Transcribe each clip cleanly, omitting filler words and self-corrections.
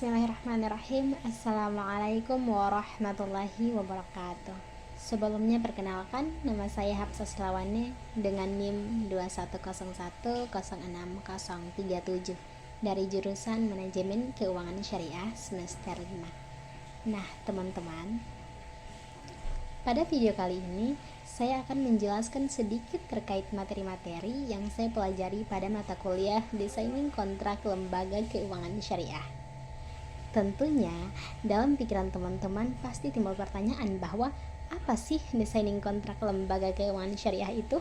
Bismillahirrahmanirrahim. Assalamualaikum warahmatullahi wabarakatuh. Sebelumnya perkenalkan, nama saya Hafsah Silawane dengan NIM 21010637 dari jurusan Manajemen Keuangan Syariah semester 5. Nah, teman-teman, pada video kali ini saya akan menjelaskan sedikit terkait materi-materi yang saya pelajari pada mata kuliah Desainin Kontrak Lembaga Keuangan Syariah. Tentunya, dalam pikiran teman-teman pasti timbul pertanyaan bahwa apa sih desainin kontrak lembaga keuangan syariah itu?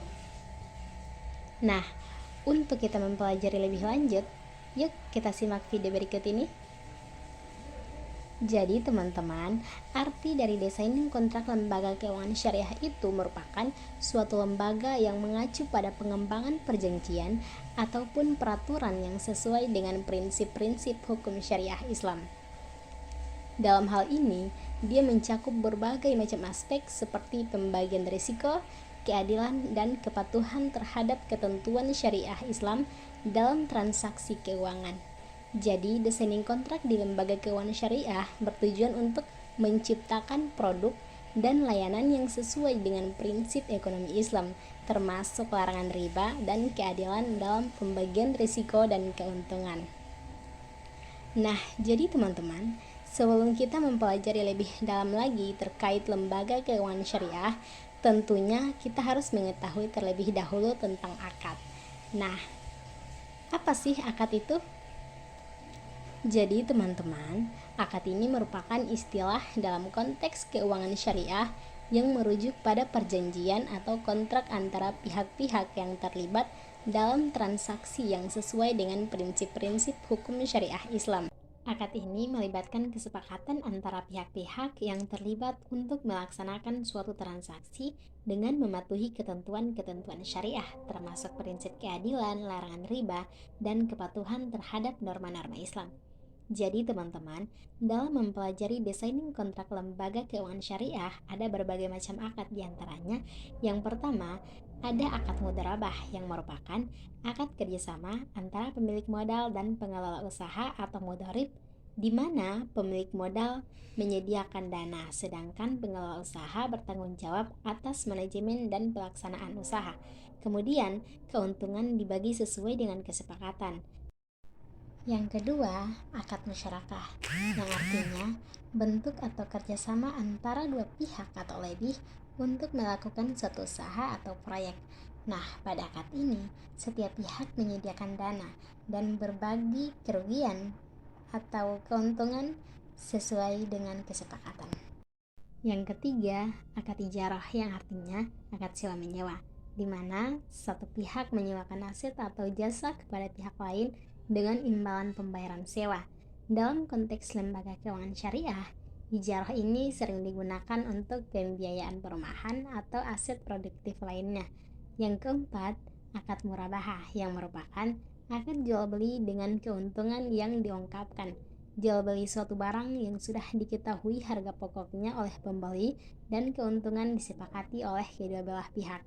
Nah, untuk kita mempelajari lebih lanjut, yuk kita simak video berikut ini. Jadi teman-teman, arti dari desainin kontrak lembaga keuangan syariah itu merupakan suatu lembaga yang mengacu pada pengembangan perjanjian ataupun peraturan yang sesuai dengan prinsip-prinsip hukum syariah Islam. Dalam hal ini, dia mencakup berbagai macam aspek seperti pembagian risiko, keadilan, dan kepatuhan terhadap ketentuan syariah Islam dalam transaksi keuangan. Jadi, desainin kontrak di lembaga keuangan syariah bertujuan untuk menciptakan produk dan layanan yang sesuai dengan prinsip ekonomi Islam, termasuk larangan riba dan keadilan dalam pembagian risiko dan keuntungan. Nah, jadi teman-teman, sebelum kita mempelajari lebih dalam lagi terkait lembaga keuangan syariah, tentunya kita harus mengetahui terlebih dahulu tentang akad. Nah, apa sih akad itu? Jadi teman-teman, akad ini merupakan istilah dalam konteks keuangan syariah yang merujuk pada perjanjian atau kontrak antara pihak-pihak yang terlibat dalam transaksi yang sesuai dengan prinsip-prinsip hukum syariah Islam. Akad ini melibatkan kesepakatan antara pihak-pihak yang terlibat untuk melaksanakan suatu transaksi dengan mematuhi ketentuan-ketentuan syariah, termasuk prinsip keadilan, larangan riba, dan kepatuhan terhadap norma-norma Islam. Jadi teman-teman, dalam mempelajari desainin kontrak lembaga keuangan syariah, ada berbagai macam akad diantaranya. Yang pertama, ada akad mudharabah yang merupakan akad kerjasama antara pemilik modal dan pengelola usaha atau mudharib, di mana pemilik modal menyediakan dana, sedangkan pengelola usaha bertanggung jawab atas manajemen dan pelaksanaan usaha. Kemudian, keuntungan dibagi sesuai dengan kesepakatan. Yang kedua, akad musyarakah, yang artinya bentuk atau kerjasama antara dua pihak atau lebih untuk melakukan suatu usaha atau proyek. Nah, pada akad ini, setiap pihak menyediakan dana dan berbagi kerugian atau keuntungan sesuai dengan kesepakatan. Yang ketiga, akad ijarah, yang artinya akad sewa menyewa, di mana satu pihak menyewakan aset atau jasa kepada pihak lain dengan imbalan pembayaran sewa. Dalam konteks lembaga keuangan syariah, ijarah ini sering digunakan untuk pembiayaan perumahan atau aset produktif lainnya. Yang keempat, akad murabahah, yang merupakan akad jual beli dengan keuntungan yang diungkapkan. Jual beli suatu barang yang sudah diketahui harga pokoknya oleh pembeli dan keuntungan disepakati oleh kedua belah pihak.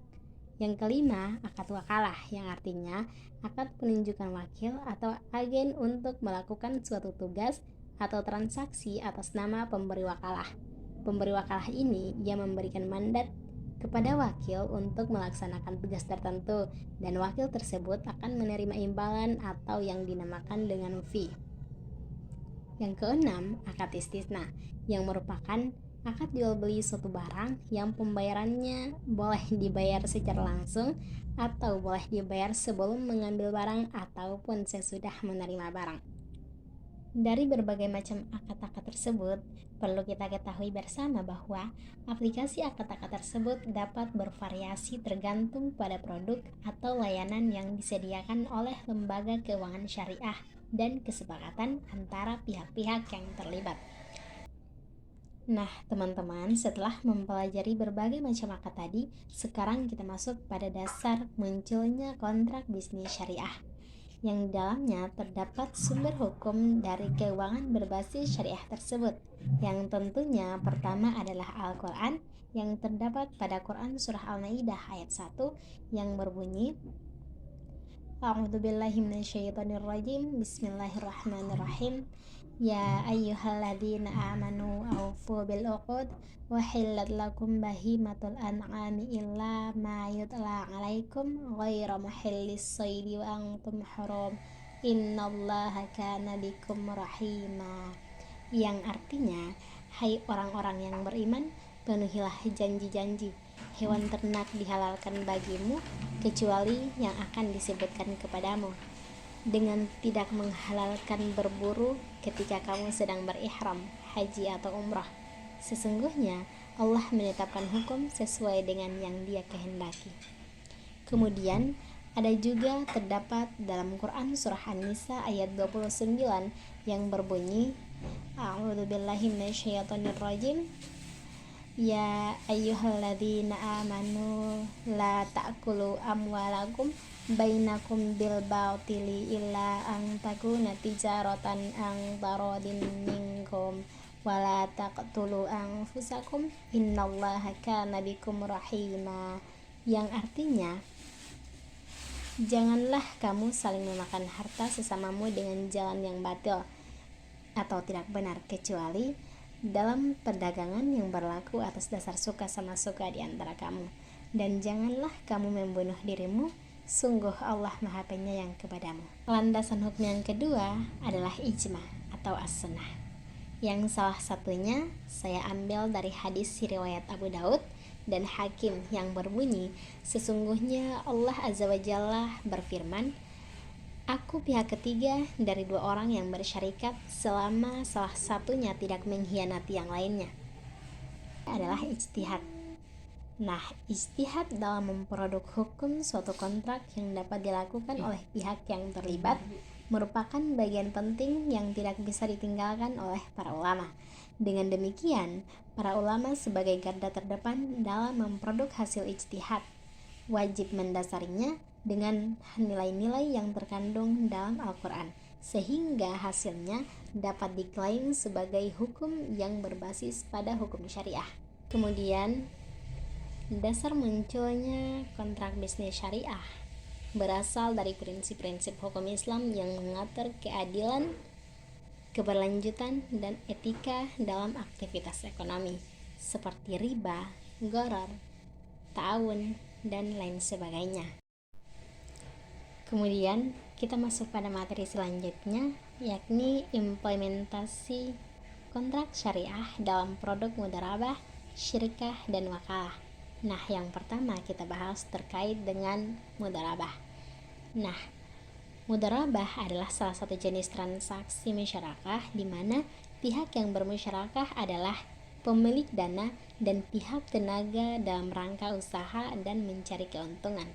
Yang kelima, akad wakalah, yang artinya akad penunjukan wakil atau agen untuk melakukan suatu tugas atau transaksi atas nama pemberi wakalah. Pemberi wakalah ini ia memberikan mandat kepada wakil untuk melaksanakan tugas tertentu, dan wakil tersebut akan menerima imbalan atau yang dinamakan dengan fee. Yang keenam, akad istisna, yang merupakan akad jual beli suatu barang yang pembayarannya boleh dibayar secara langsung atau boleh dibayar sebelum mengambil barang ataupun sesudah menerima barang. Dari berbagai macam akad-akad tersebut, perlu kita ketahui bersama bahwa aplikasi akad-akad tersebut dapat bervariasi tergantung pada produk atau layanan yang disediakan oleh lembaga keuangan syariah dan kesepakatan antara pihak-pihak yang terlibat. Nah, teman-teman, setelah mempelajari berbagai macam akad tadi, sekarang kita masuk pada dasar munculnya kontrak bisnis syariah, yang di dalamnya terdapat sumber hukum dari keuangan berbasis syariah tersebut, yang tentunya pertama adalah Al-Quran, yang terdapat pada Quran Surah Al-Maidah ayat 1 yang berbunyi, A'udzubillahi minasyaitonirrajim. Bismillahirrahmanirrahim. Ya ayyuhalladzina amanu aufu bil uqud wa hillat lakum bahimatul an'ami illa ma yutla 'alaikum ghaira muhillis shaidi wa antum hurum. Innallaha kana bikum rahima. Yang artinya, hai orang-orang yang beriman, penuhilah janji-janji. Hewan ternak dihalalkan bagimu kecuali yang akan disebutkan kepadamu, dengan tidak menghalalkan berburu ketika kamu sedang berihram haji atau umrah. Sesungguhnya Allah menetapkan hukum sesuai dengan yang Dia kehendaki. Kemudian ada juga terdapat dalam Quran surah An-Nisa ayat 29 yang berbunyi, A'udzubillahi minasyaitonirrajim. Ya ayyuhalladzina amanu la ta'kulu amwalakum bainakum bil batili illa an takuna tijaratan an taradin minkum wala taqtulu anfusakum innallaha kana bikum rahima. Yang artinya, janganlah kamu saling memakan harta sesamamu dengan jalan yang batil atau tidak benar, kecuali dalam perdagangan yang berlaku atas dasar suka sama suka di antara kamu. Dan janganlah kamu membunuh dirimu, sungguh Allah Maha Penyayang kepadamu. Landasan hukum yang kedua adalah ijma atau as-sunnah, yang salah satunya saya ambil dari hadis riwayat Abu Daud dan Hakim yang berbunyi, sesungguhnya Allah Azza wa Jalla berfirman, Aku pihak ketiga dari dua orang yang bersyarikat selama salah satunya tidak mengkhianati yang lainnya. Adalah ijtihad. Nah, ijtihad dalam memproduk hukum suatu kontrak yang dapat dilakukan oleh pihak yang terlibat merupakan bagian penting yang tidak bisa ditinggalkan oleh para ulama. Dengan demikian, para ulama sebagai garda terdepan dalam memproduk hasil ijtihad wajib mendasarinya dengan nilai-nilai yang terkandung dalam Al-Quran, sehingga hasilnya dapat diklaim sebagai hukum yang berbasis pada hukum syariah. Kemudian, dasar munculnya kontrak bisnis syariah berasal dari prinsip-prinsip hukum Islam yang mengatur keadilan, keberlanjutan, dan etika dalam aktivitas ekonomi, seperti riba, gharar, ta'awun, dan lain sebagainya. Kemudian kita masuk pada materi selanjutnya, yakni implementasi kontrak syariah dalam produk mudharabah, syirkah, dan wakalah. Nah, yang pertama kita bahas terkait dengan mudharabah. Nah, mudharabah adalah salah satu jenis transaksi musyarakah di mana pihak yang bermusyarakah adalah pemilik dana dan pihak tenaga dalam rangka usaha dan mencari keuntungan.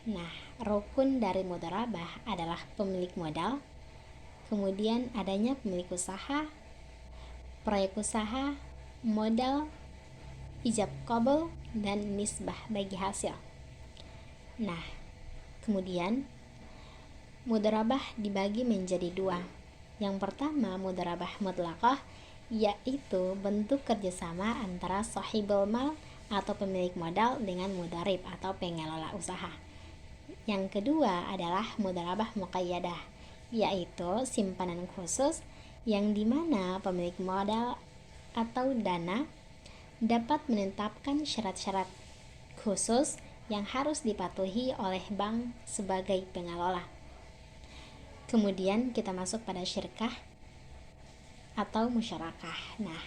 Nah, rukun dari mudharabah adalah pemilik modal, kemudian adanya pemilik usaha, proyek usaha, modal, ijab qabul, dan nisbah bagi hasil. Nah, kemudian mudharabah dibagi menjadi dua. Yang pertama, mudharabah mutlaqah, yaitu bentuk kerjasama antara sahibul mal atau pemilik modal dengan mudharib atau pengelola usaha. Yang kedua adalah mudharabah muqayyadah, yaitu simpanan khusus yang dimana pemilik modal atau dana dapat menetapkan syarat-syarat khusus yang harus dipatuhi oleh bank sebagai pengelola. Kemudian kita masuk pada syirkah atau musyarakah. Nah,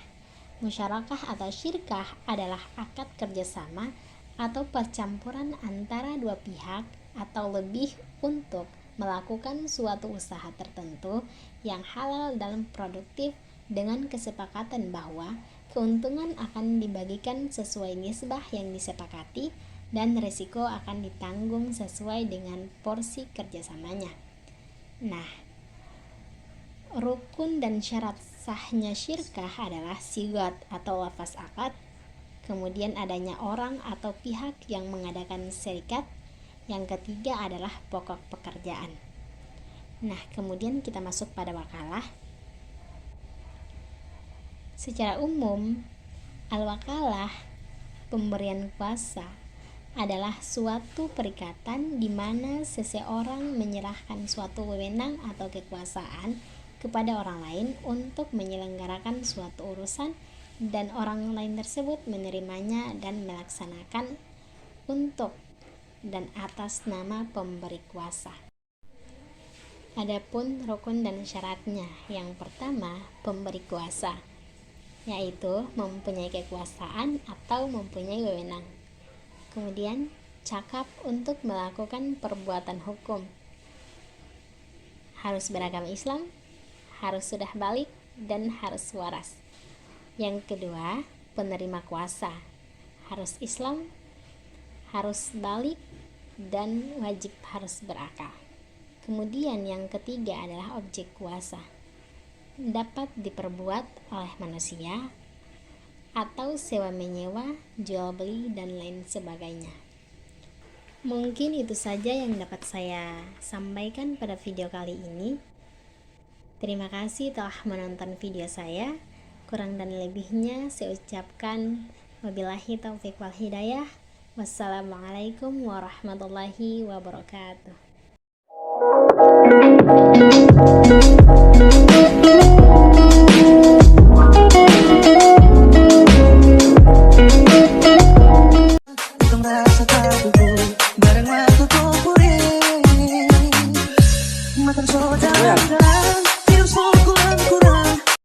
musyarakah atau syirkah adalah akad kerjasama atau percampuran antara dua pihak atau lebih untuk melakukan suatu usaha tertentu yang halal dan produktif dengan kesepakatan bahwa keuntungan akan dibagikan sesuai nisbah yang disepakati dan risiko akan ditanggung sesuai dengan porsi kerjasamanya. Nah, rukun dan syarat sahnya syirkah adalah sigat atau lafaz akad, kemudian adanya orang atau pihak yang mengadakan syarikat, yang ketiga adalah pokok pekerjaan. Nah, kemudian kita masuk pada wakalah. Secara umum, al-wakalah, pemberian kuasa adalah suatu perikatan di mana seseorang menyerahkan suatu wewenang atau kekuasaan kepada orang lain untuk menyelenggarakan suatu urusan dan orang lain tersebut menerimanya dan melaksanakan untuk dan atas nama pemberi kuasa. Adapun rukun dan syaratnya, yang pertama pemberi kuasa, yaitu mempunyai kekuasaan atau mempunyai wewenang. Kemudian cakap untuk melakukan perbuatan hukum, harus beragama Islam, harus sudah balik, dan harus waras. Yang kedua, penerima kuasa, harus Islam, harus balik, dan wajib harus berakal. Kemudian yang ketiga adalah objek kuasa, dapat diperbuat oleh manusia atau sewa menyewa, jual beli, dan lain sebagainya. Mungkin itu saja yang dapat saya sampaikan pada video kali ini. Terima kasih telah menonton video saya. Kurang dan lebihnya saya ucapkan wabillahi taufiq wal hidayah. Wassalamualaikum warahmatullahi wabarakatuh.